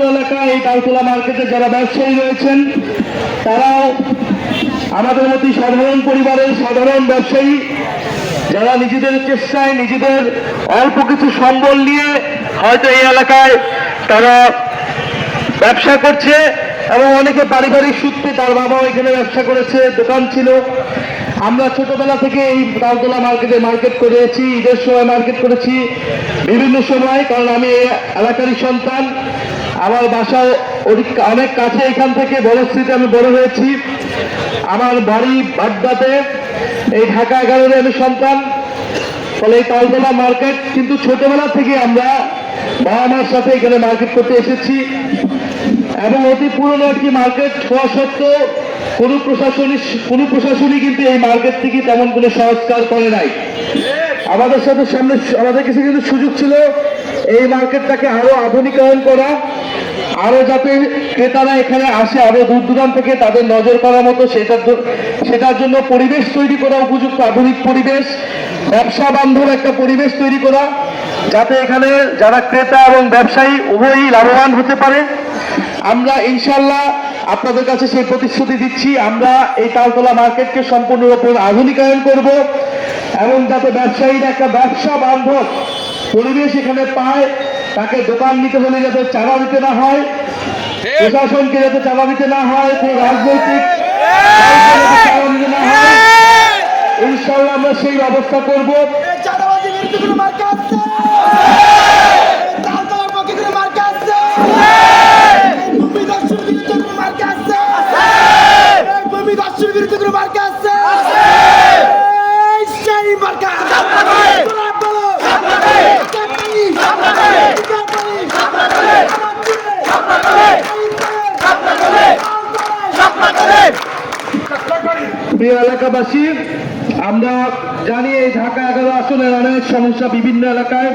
এলাকায় এই তালতলা মার্কেটে যারা ব্যবসায়ী রয়েছেন তারাও আমাদের মতো সাধারণ পরিবারের সাধারণ ব্যবসায়ী, যারা নিজেদের চেষ্টায় নিজেদের অল্প কিছু সম্বল নিয়ে হয়তো এই এলাকায় তারা ব্যবসা করছে এবং অনেকে পারিবারিক সূত্রে তার বাবাও এখানে ব্যবসা করেছে, দোকান ছিল। আমরা ছোটবেলা থেকে এই তালতলা মার্কেটে মার্কেট করেছি, ঈদের সময় মার্কেট করেছি বিভিন্ন সময়, কারণ আমি এই এলাকারই সন্তান। আমার বাসাও অনেক কাছে, এখান থেকে বড়শ্রীতে আমি বড় হয়েছি। আমার বাড়ি বাড্ডাতে, এই ঢাকা 11-এর আমি সন্তান। ফলে এই তালতলা মার্কেট কিন্তু ছোটবেলা থেকে আমরা বাবা মার সাথে এখানে মার্কেট করতে এসেছি এবং অতি পুরনো একটি মার্কেট হওয়া সত্ত্বেও কোনো প্রশাসনই কিন্তু এই মার্কেট থেকে তেমন কোনো সংস্কার করে নাই। আমাদের কাছে কিন্তু সুযোগ ছিল এই মার্কেটটাকে আরো আধুনিকায়ন করা, আরো যাতে ক্রেতারা এখানে আসে আরো দূর দূরান্ত থেকে তাদের নজর করার মতো সেটার জন্য পরিবেশ তৈরি করা, উপযুক্ত আধুনিক পরিবেশ, ব্যবসা বান্ধব একটা পরিবেশ তৈরি করা, যাতে এখানে যারা ক্রেতা এবং ব্যবসায়ী উভয়ই লাভবান হতে পারে। আমরা ইনশাল্লাহ আপনাদের কাছে সেই প্রতিশ্রুতি দিচ্ছি, আমরা এই তালতলা মার্কেটকে সম্পূর্ণরূপে আধুনিকায়ন করব এবং যাতে ব্যবসায়ীরা একটা ব্যবসা বান্ধব পরিবেশ এখানে পায়। তাকে দোকান নিতে হলে যাতে চাঁদা দিতে না হয়, প্রশাসনকে যাতে চাঁদা দিতে না হয়, কোনো রাজনৈতিক চাঁদা দিতে না হয়, ইনশাল্লাহ আমরা সেই ব্যবস্থা করব। প্রিয় এলাকাবাসী, আমরা জানি এই ঢাকা 11 আসনের অনেক সমস্যা বিভিন্ন এলাকায়।